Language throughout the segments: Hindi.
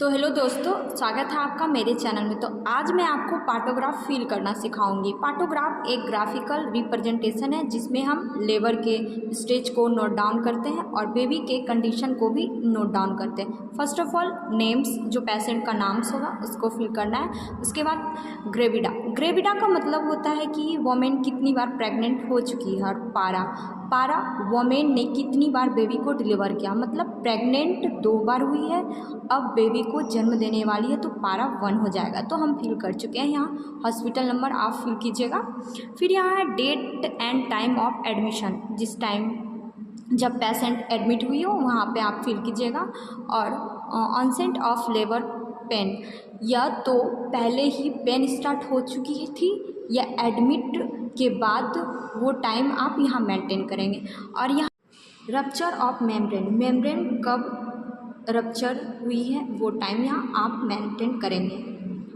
तो हेलो दोस्तों, स्वागत है आपका मेरे चैनल में। तो आज मैं आपको पार्टोग्राफ फिल करना सिखाऊंगी। पार्टोग्राफ एक ग्राफिकल रिप्रेजेंटेशन है जिसमें हम लेबर के स्टेज को नोट डाउन करते हैं और बेबी के कंडीशन को भी नोट डाउन करते हैं। फर्स्ट ऑफ ऑल नेम्स, जो पेशेंट का नाम्स होगा उसको फिल करना है। उसके बाद ग्रेविडा का मतलब होता है कि वोमेन कितनी बार प्रेग्नेंट हो चुकी है। और पारा वोमेन ने कितनी बार बेबी को डिलीवर किया, मतलब प्रेग्नेंट 2 बार हुई है, अब बेबी को जन्म देने वाली है, तो पारा 1 हो जाएगा। तो हम फिल कर चुके हैं। यहाँ हॉस्पिटल नंबर आप फिल कीजिएगा। फिर यहाँ है date and time of admission, जिस टाइम जब पेशेंट एडमिट हुई हो वहाँ पे आप फिल कीजिएगा। और ऑनसेट ऑफ लेबर पेन, या तो पहले ही पेन स्टार्ट हो चुकी थी या एडमिट के बाद वो टाइम आप यहाँ मेंटेन करेंगे। और यहाँ रप्चर ऑफ मेम्ब्रेन कब रप्चर हुई है वो टाइम यहाँ आप मेंटेन करेंगे।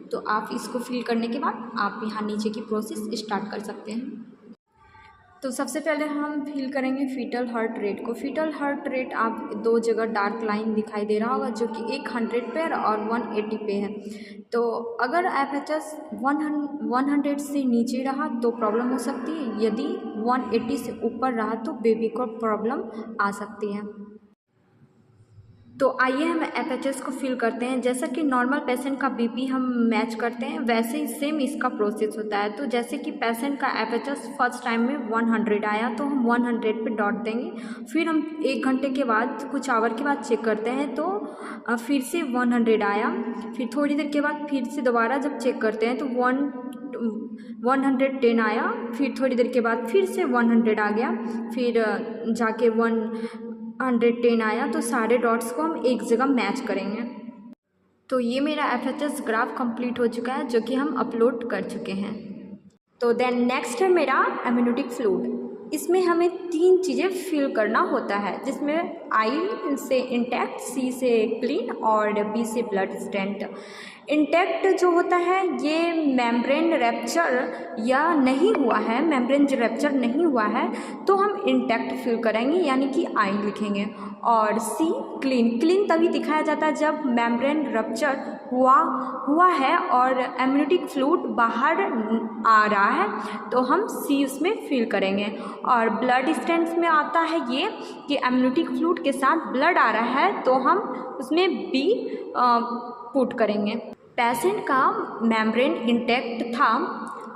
तो आप इसको फिल करने के बाद आप यहाँ नीचे की प्रोसेस स्टार्ट कर सकते हैं। तो सबसे पहले हम फिल करेंगे फीटल हार्ट रेट को। फीटल हार्ट रेट आप 2 जगह डार्क लाइन दिखाई दे रहा होगा, जो कि एक 100 पे और 180 पे है। तो अगर FHS 100 से नीचे रहा तो प्रॉब्लम हो सकती है, यदि 180 से ऊपर रहा तो बेबी को प्रॉब्लम आ सकती है। तो आइए हम FHS को फिल करते हैं। जैसा कि नॉर्मल पेशेंट का BP हम मैच करते हैं, वैसे ही सेम इसका प्रोसेस होता है। तो जैसे कि पेशेंट का FHS फर्स्ट टाइम में 100 आया तो हम 100 पे डॉट देंगे। फिर हम 1 घंटे के बाद, कुछ आवर के बाद चेक करते हैं तो फिर से 100 आया। फिर थोड़ी देर के बाद फिर से दोबारा जब चेक करते हैं तो 110 आया। फिर थोड़ी देर के बाद फिर से 100 आ गया, फिर जाके 110 आया। तो सारे डॉट्स को हम एक जगह मैच करेंगे। तो ये मेरा FHS ग्राफ कंप्लीट हो चुका है, जो कि हम अपलोड कर चुके हैं। तो देन नेक्स्ट है मेरा एमनियोटिक फ्लूइड। इसमें हमें 3 चीज़ें फिल करना होता है, जिसमें I से इंटैक्ट, C से क्लीन और B से ब्लड स्टेंट। इंटैक्ट जो होता है ये मेम्ब्रेन रैप्चर या नहीं हुआ है, मेम्ब्रेन जो रैप्चर नहीं हुआ है तो हम इंटैक्ट फिल करेंगे, यानी कि I लिखेंगे। और C क्लीन तभी दिखाया जाता है जब मेम्ब्रेन रैप्चर हुआ है और एमनियोटिक फ्लूइड बाहर आ रहा है, तो हम C उसमें फिल करेंगे। और ब्लड स्टेंट्स में आता है ये कि एमनियोटिक फ्लूइड के साथ ब्लड आ रहा है, तो हम उसमें B पुट करेंगे। पेशेंट का मेम्ब्रेन इंटैक्ट था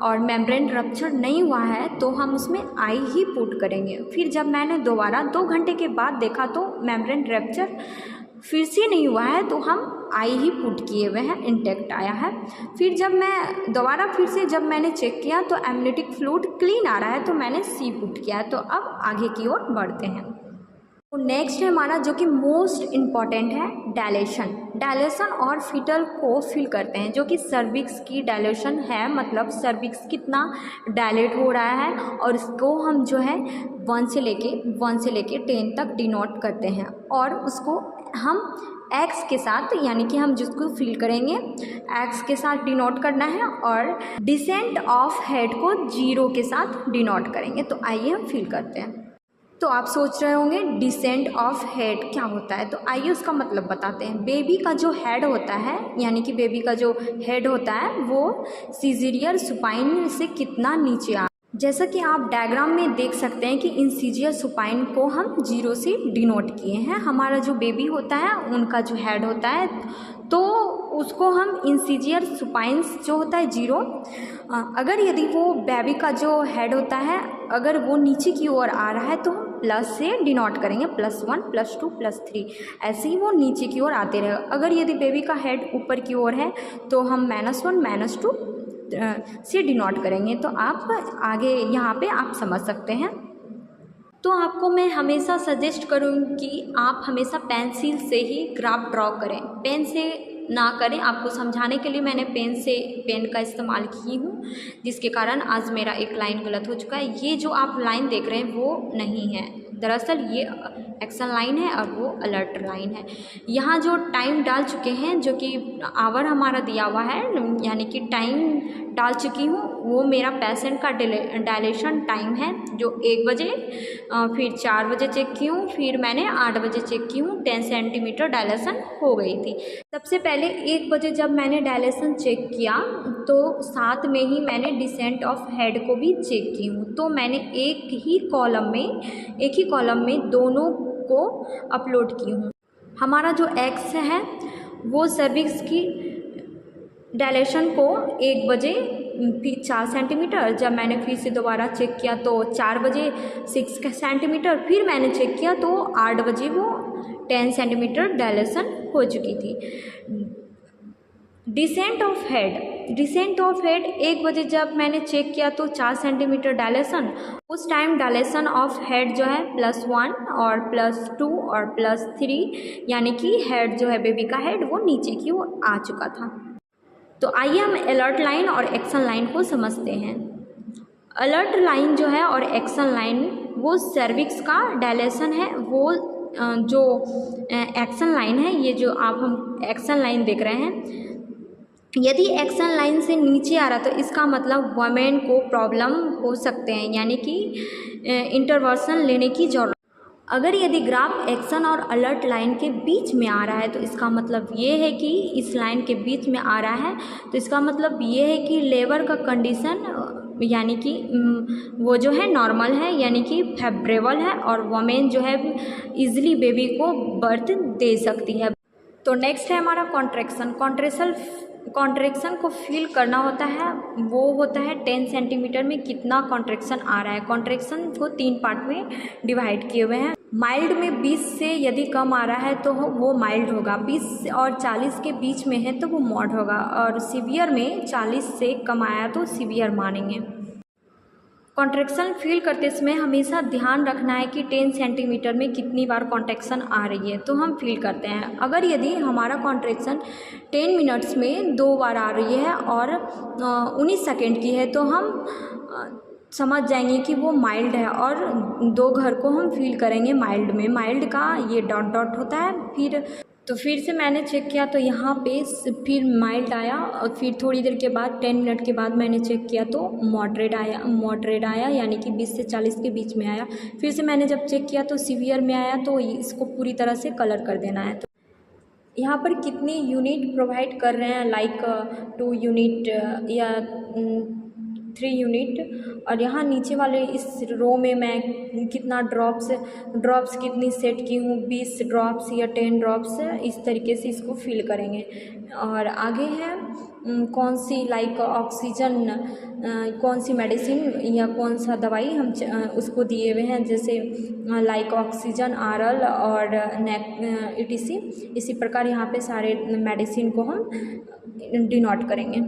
और मेम्ब्रेन रप्चर नहीं हुआ है तो हम उसमें I ही पुट करेंगे। फिर जब मैंने दोबारा 2 घंटे के बाद देखा तो मेम्ब्रेन रप्चर फिर से नहीं हुआ है, तो हम I ही पुट किए हुए हैं, इंटैक्ट आया है। फिर जब मैं दोबारा जब मैंने चेक किया तो एमनियोटिक फ्लूइड क्लीन आ रहा है, तो मैंने C पुट किया। तो अब आगे की ओर बढ़ते हैं। तो नेक्स्ट है हमारा, जो कि मोस्ट इम्पॉर्टेंट है, डायलेशन और फीटल को फिल करते हैं, जो कि सर्विक्स की डायलेशन है, मतलब सर्विक्स कितना डायलेट हो रहा है, और इसको हम जो है 1 से लेके 10 तक डिनोट करते हैं। और उसको हम एक्स के साथ, यानी कि हम जिसको फिल करेंगे एक्स के साथ डिनोट करना है, और डिसेंट ऑफ हेड को 0 के साथ डिनोट करेंगे। तो आइए हम फिल करते हैं। तो आप सोच रहे होंगे डिसेंट ऑफ हेड क्या होता है, तो आइए उसका मतलब बताते हैं। बेबी का जो हेड होता है, यानी कि बेबी का जो हेड होता है वो सीज़ेरियर सुपाइन से कितना नीचे आ, जैसा कि आप डायग्राम में देख सकते हैं कि इंसीजियर सुपाइन को हम 0 से डिनोट किए हैं। हमारा जो बेबी होता है उनका जो हेड होता है तो उसको हम इंसीजियर सुपाइंस जो होता है 0, अगर यदि वो बेबी का जो हेड होता है अगर वो नीचे की ओर आ रहा है तो हम प्लस से डिनोट करेंगे, +1 +2 +3, ऐसे ही वो नीचे की ओर आते रहेगा। अगर यदि बेबी का हेड ऊपर की ओर है तो हम -1 -2 से डिनोट करेंगे। तो आप आगे यहाँ पे आप समझ सकते हैं। तो आपको मैं हमेशा सजेस्ट करूँगी कि आप हमेशा पेंसिल से ही ग्राफ ड्रॉ करें, पेन से ना करें। आपको समझाने के लिए मैंने पेन का इस्तेमाल की हूँ, जिसके कारण आज मेरा एक लाइन गलत हो चुका है। ये जो आप लाइन देख रहे हैं वो नहीं है, दरअसल ये एक्शन लाइन है और वो अलर्ट लाइन है। यहाँ जो टाइम डाल चुके हैं, जो कि आवर हमारा दिया हुआ है, यानी कि टाइम डाल चुकी हूँ वो मेरा पेशेंट का डायलेशन टाइम है, जो 1 बजे, फिर 4 बजे चेक की हूँ, फिर मैंने 8 बजे चेक की हूँ। 10 सेंटीमीटर डायलेशन हो गई थी। सबसे पहले 1 बजे जब मैंने डायलेशन चेक किया तो साथ में ही मैंने डिसेंट ऑफ हेड को भी चेक की हूँ। तो मैंने एक ही कॉलम में दोनों को अपलोड की हूँ। हमारा जो एक्स है वो सर्विक्स की डायलेशन को 1 बजे फिर 4 सेंटीमीटर, जब मैंने फिर से दोबारा चेक किया तो 4 बजे 6 सेंटीमीटर, फिर मैंने चेक किया तो 8 बजे वो 10 सेंटीमीटर डायलेशन हो चुकी थी। डिसेंट ऑफ हेड 1 बजे जब मैंने चेक किया तो 4 सेंटीमीटर डायलेशन। उस टाइम डायलेशन ऑफ हेड जो है +1 और +2 और +3, यानी कि हेड जो है बेबी का हेड वो नीचे की ओर आ चुका था। तो आइए हम अलर्ट लाइन और एक्शन लाइन को समझते हैं। अलर्ट लाइन जो है और एक्शन लाइन वो सर्विक्स का डायलेशन है। वो जो एक्शन लाइन है, ये जो आप हम एक्शन लाइन देख रहे हैं, यदि एक्शन लाइन से नीचे आ रहा तो इसका मतलब वुमेन को प्रॉब्लम हो सकते हैं, यानी कि इंटरवेंशन लेने की जरूरत। अगर यदि ग्राफ एक्शन और अलर्ट लाइन के बीच में आ रहा है तो इसका मतलब ये है कि इस लाइन के बीच में आ रहा है तो इसका मतलब ये है कि लेबर का कंडीशन यानी कि वो जो है नॉर्मल है, यानी कि फेवरेबल है, और वुमेन जो है इजीली बेबी को बर्थ दे सकती है। तो नेक्स्ट है हमारा कॉन्ट्रैक्शन को फील करना होता है। वो होता है 10 सेंटीमीटर में कितना कॉन्ट्रैक्शन आ रहा है। कॉन्ट्रैक्शन को 3 पार्ट में डिवाइड किए हुए हैं। माइल्ड में 20 से यदि कम आ रहा है तो वो माइल्ड होगा, 20 और 40 के बीच में है तो वो मॉड होगा, और सीवियर में 40 से कम आया तो सीवियर मानेंगे। कॉन्ट्रैक्शन फील करते समय हमेशा ध्यान रखना है कि 10 सेंटीमीटर में कितनी बार कॉन्ट्रैक्शन आ रही है तो हम फील करते हैं। अगर यदि हमारा कॉन्ट्रैक्शन 10 मिनट्स में 2 बार आ रही है और 19 सेकेंड की है तो हम समझ जाएंगे कि वो माइल्ड है, और 2 घर को हम फील करेंगे माइल्ड में। माइल्ड का ये डॉट डॉट होता है। फिर से मैंने चेक किया तो यहाँ पे फिर माइल्ड आया, और फिर थोड़ी देर के बाद 10 मिनट के बाद मैंने चेक किया तो मॉडरेट आया, यानी कि 20 से 40 के बीच में आया। फिर से मैंने जब चेक किया तो सीवियर में आया, तो इसको पूरी तरह से कलर कर देना है। तो यहाँ पर कितने यूनिट प्रोवाइड कर रहे हैं, लाइक 2 यूनिट या 3 यूनिट, और यहाँ नीचे वाले इस रो में मैं कितना ड्रॉप्स कितनी सेट की हूँ, 20 ड्रॉप्स या 10 ड्रॉप्स, इस तरीके से इसको फिल करेंगे। और आगे है कौन सी लाइक ऑक्सीजन, कौन सी मेडिसिन या कौन सा दवाई हम उसको दिए हुए हैं, जैसे लाइक ऑक्सीजन, आरएल और ETC। इसी प्रकार यहाँ पे सारे मेडिसिन को हम डिनोट करेंगे।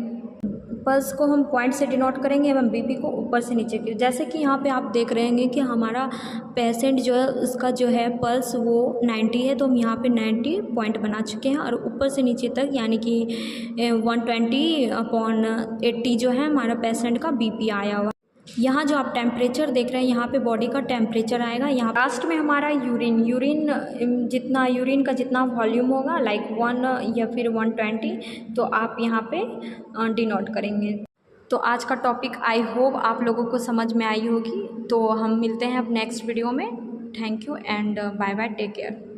पल्स को हम पॉइंट से डिनोट करेंगे एवं बीपी को ऊपर से नीचे की। जैसे कि यहाँ पे आप देख रहे हैं कि हमारा पेशेंट जो है उसका जो है पल्स वो 90 है, तो हम यहाँ पे 90 पॉइंट बना चुके हैं, और ऊपर से नीचे तक यानी कि 120/80 जो है हमारा पेशेंट का बीपी आया हुआ। यहाँ जो आप टेम्परेचर देख रहे हैं, यहाँ पे बॉडी का टेम्परेचर आएगा। यहाँ लास्ट में हमारा यूरिन का जितना वॉल्यूम होगा, लाइक 1 या फिर 120, तो आप यहाँ पे डिनोट करेंगे। तो आज का टॉपिक आई होप आप लोगों को समझ में आई होगी। तो हम मिलते हैं अब नेक्स्ट वीडियो में। Thank you and bye bye, take care.